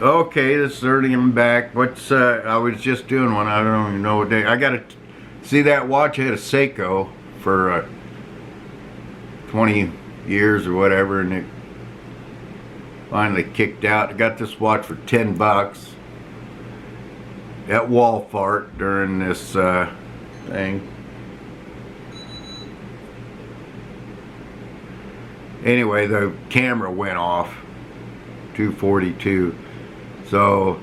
Okay, this is early. I'm back. What's I was just doing one. I don't even know what day. I gotta see that watch. I had a Seiko for 20 years or whatever, and it finally kicked out. I got this watch for $10 at Walmart during this thing. Anyway, the camera went off. 242. So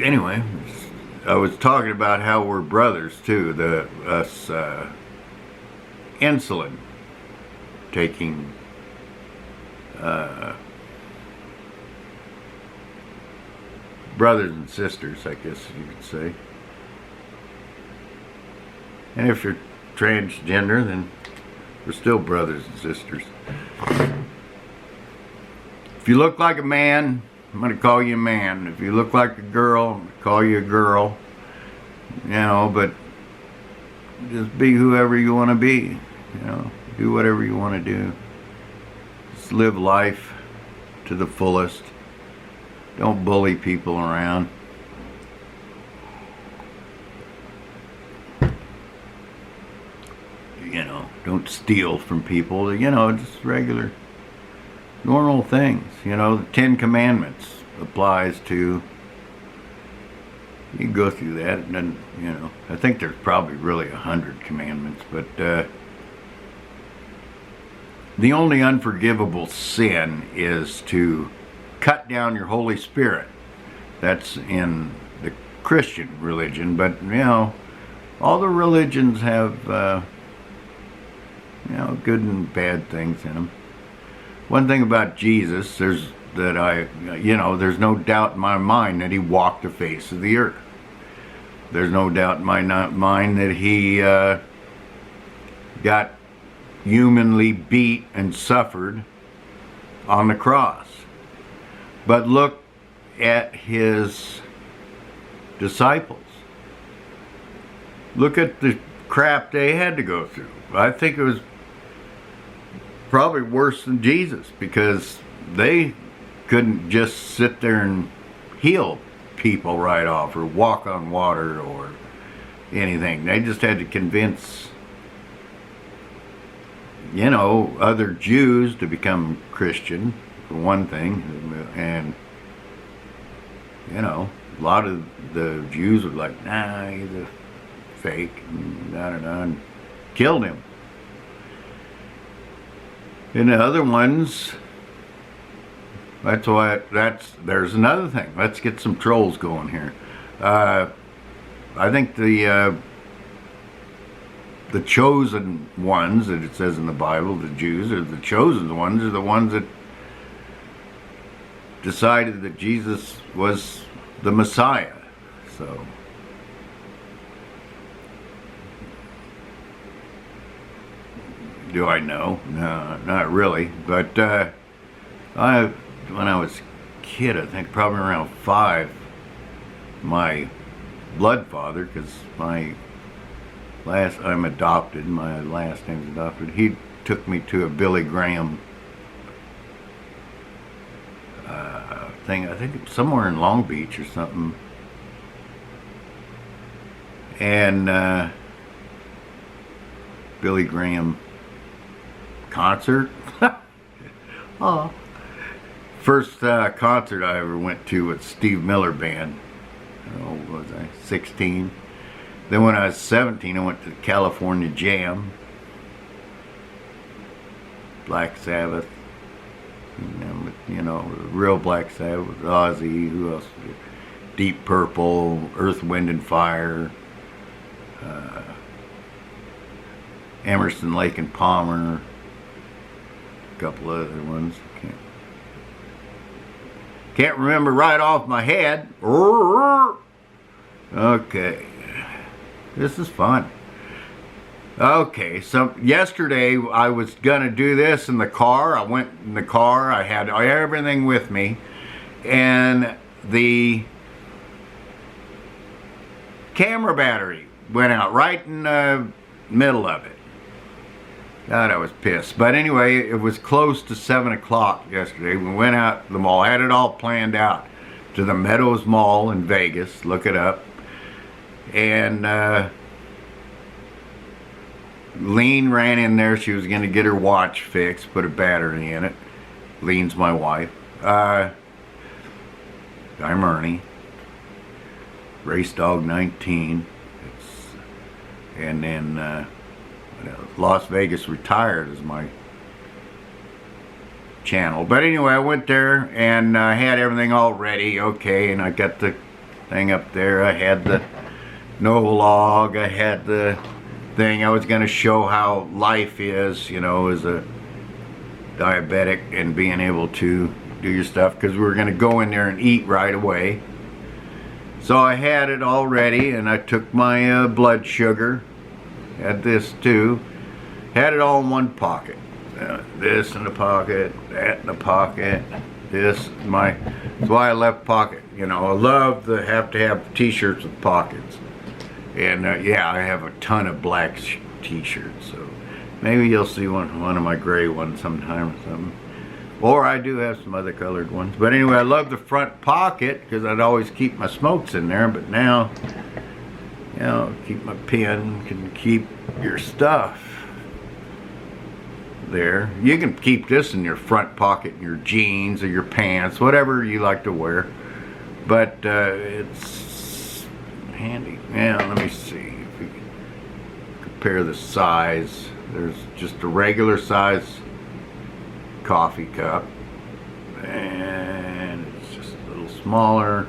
anyway, I was talking about how we're brothers too. Us insulin taking brothers and sisters, I guess you could say. And if you're transgender, then we're still brothers and sisters. If you look like a man, I'm going to call you a man. If you look like a girl, I'm going to call you a girl. You know, but just be whoever you want to be. You know, do whatever you want to do. Just live life to the fullest. Don't bully people around. You know, don't steal from people. You know, just regular, normal things. You know, the 10 Commandments applies to. You can go through that, and then, you know, I think there's probably really 100 commandments, but the only unforgivable sin is to cut down your Holy Spirit. That's in the Christian religion, but, you know, all the religions have, you know, good and bad things in them. One thing about Jesus, there's no doubt in my mind that he walked the face of the earth. There's no doubt in my mind that he got humanly beat and suffered on the cross. But look at his disciples. Look at the crap they had to go through. I think it was probably worse than Jesus, because they couldn't just sit there and heal people right off or walk on water or anything. They just had to convince, you know, other Jews to become Christian, for one thing. And, you know, a lot of the Jews were like, nah, he's a fake, and killed him. And the other ones, there's another thing. Let's get some trolls going here. I think the chosen ones that it says in the Bible, the Jews, are the chosen ones, are the ones that decided that Jesus was the Messiah. So do I know? No, not really. But when I was a kid, I think probably around 5, my blood father, because I'm adopted, my last name's adopted, he took me to a Billy Graham thing, I think somewhere in Long Beach or something. And Billy Graham concert. Oh. First concert I ever went to with Steve Miller Band. Oh, what was I? 16. Then when I was 17, I went to the California Jam. Black Sabbath. You know, real Black Sabbath with Ozzy. Who else? Deep Purple, Earth, Wind and Fire. Emerson, Lake and Palmer. A couple other ones. Can't remember right off my head. Okay. This is fun. Okay, so yesterday I was gonna do this in the car. I went in the car, I had everything with me, and the camera battery went out right in the middle of it. God, I was pissed. But anyway, it was close to 7 o'clock yesterday. We went out to the mall, had it all planned out, to the Meadows Mall in Vegas. Look it up. And Lean ran in there. She was going to get her watch fixed, put a battery in it. Lean's my wife. I'm Ernie. Race Dog 19. And then Las Vegas Retired is my channel. But anyway, I went there and I had everything all ready. Okay, and I got the thing up there. I had the no-log. I had the thing. I was going to show how life is, you know, as a diabetic and being able to do your stuff, because we were going to go in there and eat right away. So I had it all ready, and I took my blood sugar, had this too, had it all in one pocket. This in the pocket, that in the pocket, this that's why I left pocket. You know, I love to have t-shirts with pockets. And yeah, I have a ton of black t-shirts, so maybe you'll see one of my gray ones sometime or something. Or I do have some other colored ones. But anyway, I love the front pocket because I'd always keep my smokes in there. But now, you know, keep my pen, can keep your stuff there. You can keep this in your front pocket in your jeans or your pants, whatever you like to wear. But it's handy. Yeah, let me see if we can compare the size. There's just a regular size coffee cup, and it's just a little smaller.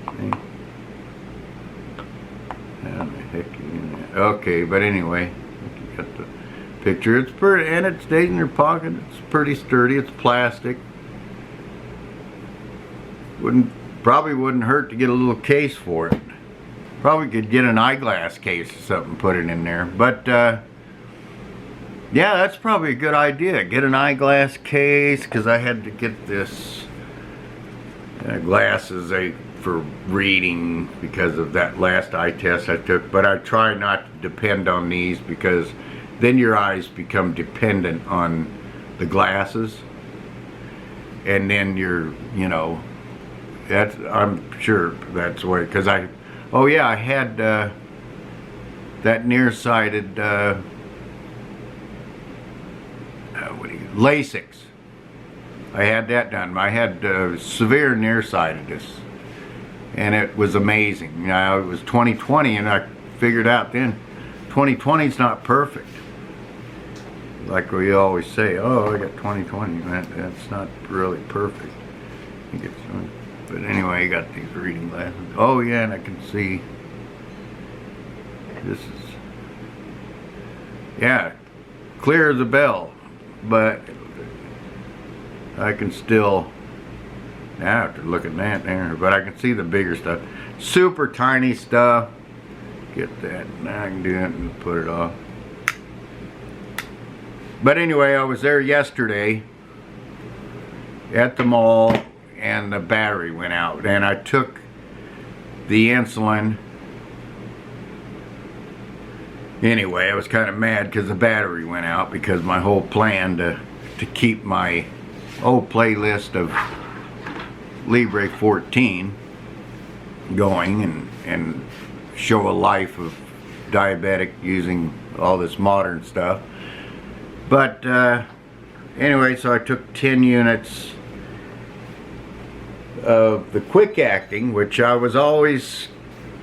Okay. How the heck are you in there? Okay, but anyway, you got the picture. It's pretty, and it stays in your pocket. It's pretty sturdy. It's plastic. Probably wouldn't hurt to get a little case for it. Probably could get an eyeglass case or something, put it in there. But yeah, that's probably a good idea. Get an eyeglass case, because I had to get this glasses for reading because of that last eye test I took. But I try not to depend on these, because then your eyes become dependent on the glasses, and then you're, you know, I'm sure that's why, because oh yeah, I had that nearsighted LASIK. I had that done. I had severe nearsightedness, and it was amazing. Now, it was 2020, and I figured out then 2020 is not perfect. Like we always say, oh, I got 2020. That's not really perfect. I think it's, but anyway, I got these reading glasses. Oh yeah, and I can see. This is, yeah, clear as a bell, but I can still, now after looking at there, but I can see the bigger stuff. Super tiny stuff. Get that. Now I can do it and put it off. But anyway, I was there yesterday at the mall, and the battery went out, and I took the insulin. Anyway, I was kind of mad because the battery went out, because my whole plan to keep my old playlist of Libre 14 going and show a life of diabetic using all this modern stuff. But anyway, so I took 10 units of the quick acting, which I was always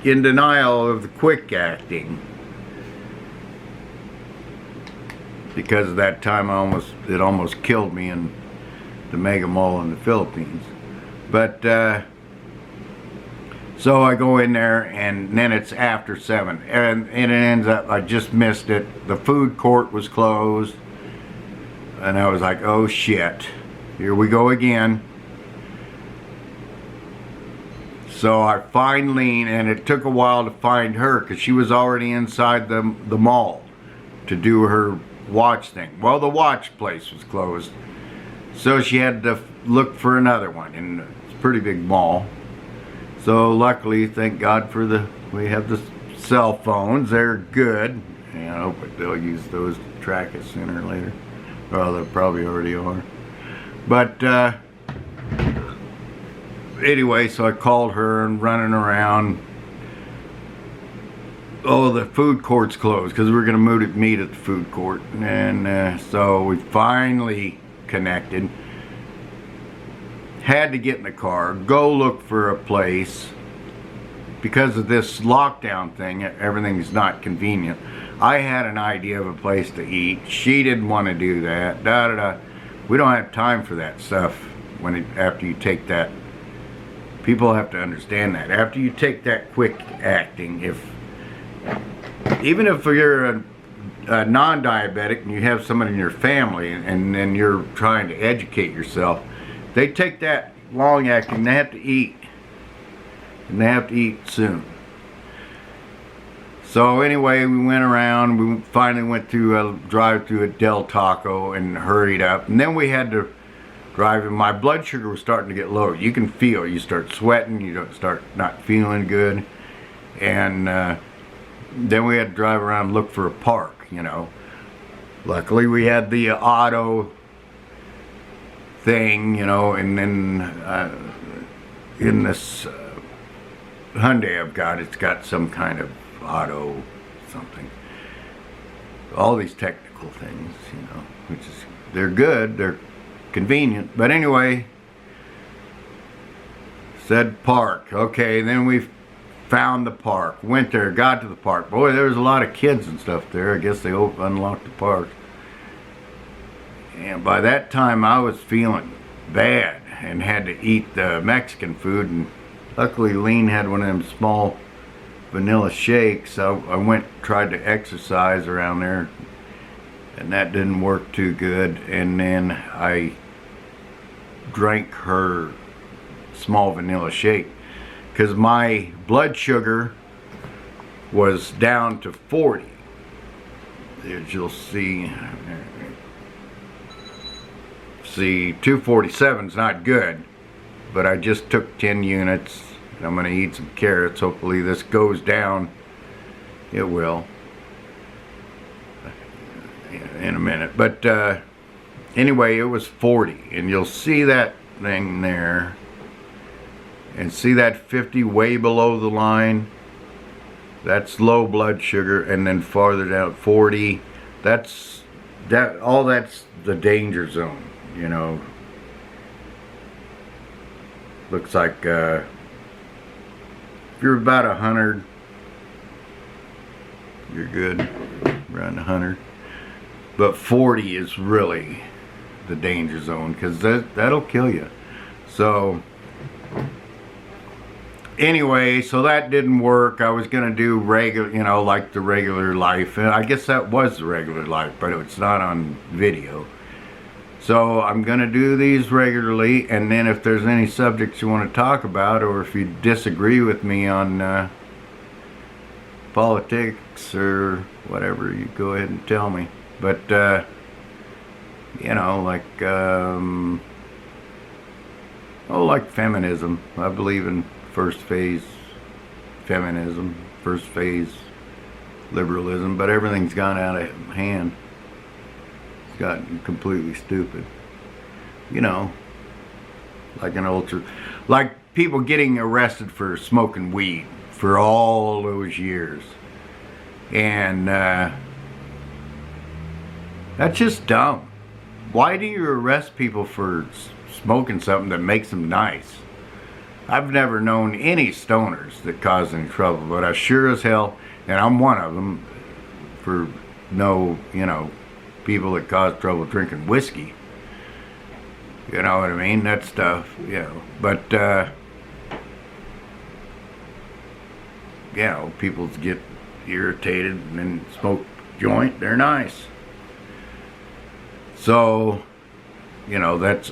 in denial of the quick acting, because of that time it almost killed me in the mega mall in the Philippines. But so I go in there, and then it's after 7, and it ends up, I just missed it. The food court was closed, and I was like, oh shit, here we go again. So I find Lean, and it took a while to find her, because she was already inside the mall to do her watch thing. Well, the watch place was closed, so she had to look for another one, and it's a pretty big mall. So luckily, thank God for we have the cell phones. They're good, you know, but they'll use those to track us sooner or later. Well, they probably already are. But anyway, so I called her and running around. Oh, the food court's closed because we were going to meet at the food court. And so we finally connected. Had to get in the car, go look for a place. Because of this lockdown thing, everything's not convenient. I had an idea of a place to eat. She didn't want to do that. Da da da. We don't have time for that stuff after you take that. People have to understand that. After you take that quick acting, even if you're a non-diabetic and you have somebody in your family and then you're trying to educate yourself, they take that long acting, they have to eat. And they have to eat soon. So anyway, we went around. We finally went through a drive-through at Del Taco and hurried up. And then we had to drive, and my blood sugar was starting to get low. You can feel it. You start sweating. You don't start not feeling good. And then we had to drive around and look for a park, you know. Luckily, we had the auto thing, you know, and then in this Hyundai I've got, it's got some kind of auto something. All these technical things, you know, which is, they're good, they're convenient. But anyway, said park. Okay, then we found the park, went there, got to the park. Boy, there was a lot of kids and stuff there. I guess they unlocked the park. And by that time I was feeling bad and had to eat the Mexican food, and luckily Lean had one of them small vanilla shakes. So I went, tried to exercise around there, and that didn't work too good. And then I drank her small vanilla shake because my blood sugar was down to 40. As you'll see, 247 is not good, but I just took 10 units. I'm going to eat some carrots. Hopefully this goes down. It will in a minute. But anyway, it was 40, and you'll see that thing there, and see that 50 way below the line. That's low blood sugar. And then farther down, 40. That's the danger zone, you know. Looks like if you're about 100, you're good, around 100. But 40 is really the danger zone, because that'll kill you. So anyway, so that didn't work. I was gonna do regular, you know, like the regular life, and I guess that was the regular life, but it's not on video. So I'm gonna do these regularly, and then if there's any subjects you want to talk about, or if you disagree with me on politics or whatever, you go ahead and tell me. But you know, like like feminism. I believe in first phase feminism, first phase liberalism, but everything's gone out of hand. It's gotten completely stupid. You know, like people getting arrested for smoking weed for all those years. And that's just dumb. Why do you arrest people for smoking something that makes them nice? I've never known any stoners that cause any trouble, but I sure as hell, and I'm one of them, for you know, people that cause trouble drinking whiskey. You know what I mean? That stuff, you know. But, you know, people get irritated and then smoke joint, they're nice. So, you know, that's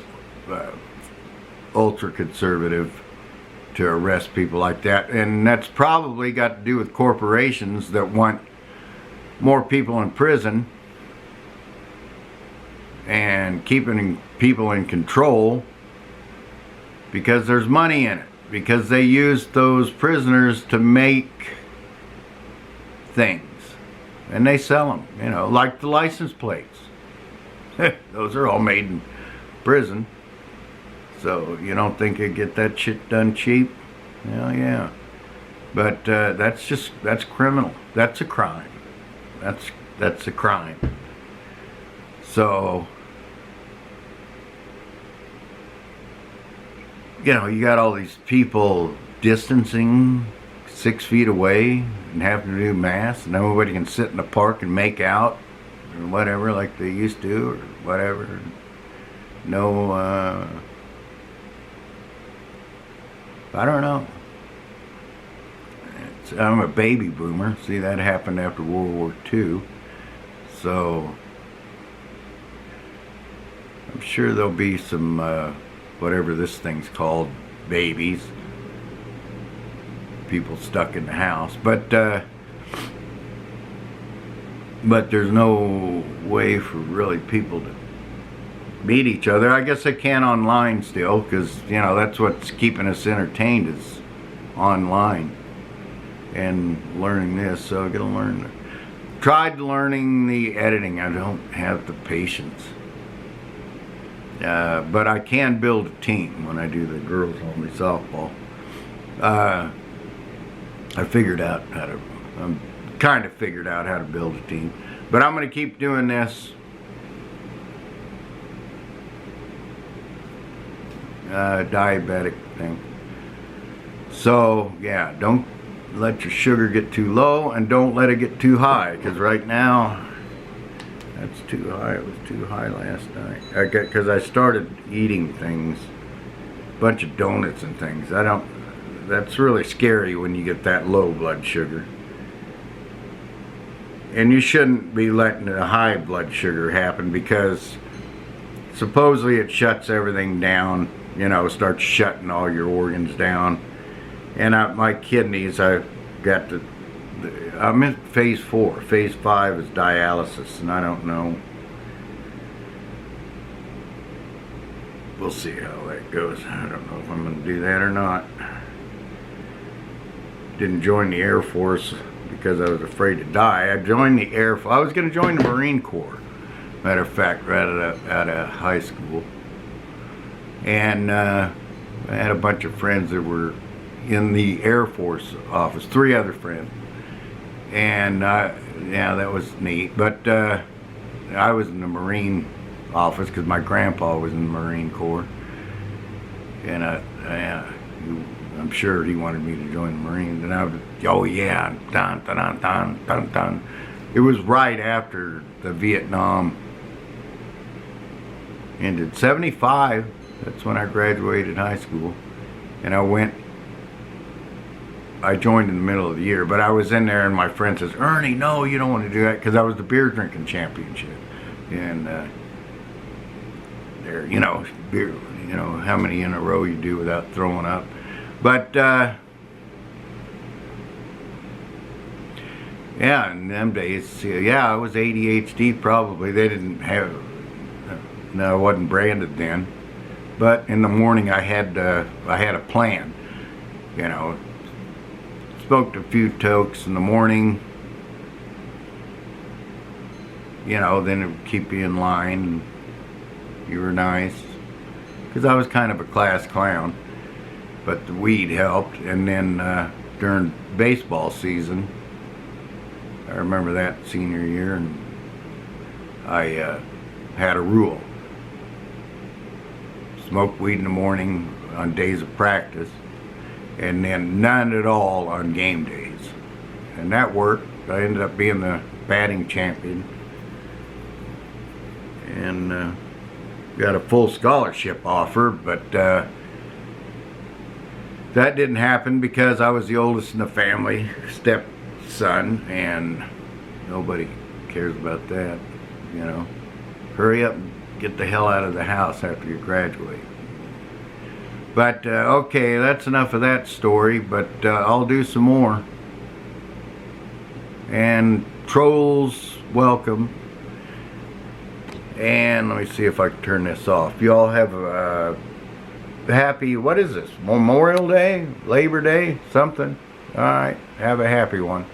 ultra-conservative to arrest people like that. And that's probably got to do with corporations that want more people in prison and keeping people in control, because there's money in it, because they use those prisoners to make things, and they sell them, you know, like the license plates. Those are all made in prison. So you don't think you get that shit done cheap? Hell yeah. But that's criminal. That's a crime. That's a crime. So, you know, you got all these people distancing 6 feet away and having to do masks, and nobody can sit in the park and make out or whatever like they used to, or whatever. No, I don't know. I'm a baby boomer. See, that happened after World War II. So I'm sure there'll be some, whatever this thing's called, babies. People stuck in the house. But there's no way for really people to meet each other. I guess they can online still, because, you know, that's what's keeping us entertained is online and learning this. So I gotta learn. Tried learning the editing. I don't have the patience. But I can build a team when I do the girls only softball. I figured out how to, kind of figured out how to build a team. But I'm going to keep doing this. Diabetic thing. So, yeah, don't let your sugar get too low, and don't let it get too high, because right now, that's too high. It was too high last night. Because I started eating things, a bunch of donuts and things. That's really scary when you get that low blood sugar. And you shouldn't be letting a high blood sugar happen, because supposedly it shuts everything down, you know, starts shutting all your organs down. And my kidneys, I've got I'm in phase 4. Phase 5 is dialysis, and I don't know. We'll see how that goes. I don't know if I'm going to do that or not. Didn't join the Air Force because I was afraid to die. I joined the Air Force. I was going to join the Marine Corps, matter of fact, right out of high school. And I had a bunch of friends that were in the Air Force office, 3 other friends. And yeah, that was neat. But I was in the Marine office because my grandpa was in the Marine Corps. And I'm sure he wanted me to join the Marines. And I was, oh yeah, dun, dun, dun, dun, dun, dun. It was right after the Vietnam ended. 75, that's when I graduated high school. And I joined in the middle of the year, but I was in there and my friend says, Ernie, no, you don't want to do that, because I was the beer drinking championship. And there, you know, beer, you know, how many in a row you do without throwing up. But yeah, in them days, yeah, I was ADHD probably. They didn't have, no, I wasn't branded then. But in the morning I had a plan, you know. Smoked a few tokes in the morning, you know, then it would keep you in line, and you were nice, because I was kind of a class clown, but the weed helped. And then during baseball season, I remember that senior year, and I had a rule: smoke weed in the morning on days of practice, and then none at all on game days. And that worked. I ended up being the batting champion, and got a full scholarship offer, but that didn't happen because I was the oldest in the family, stepson, and nobody cares about that, you know. Hurry up and get the hell out of the house after you graduate. But, okay, that's enough of that story, but I'll do some more. And trolls, welcome. And let me see if I can turn this off. You all have a happy, what is this, Memorial Day? Labor Day? Something? Alright, have a happy one.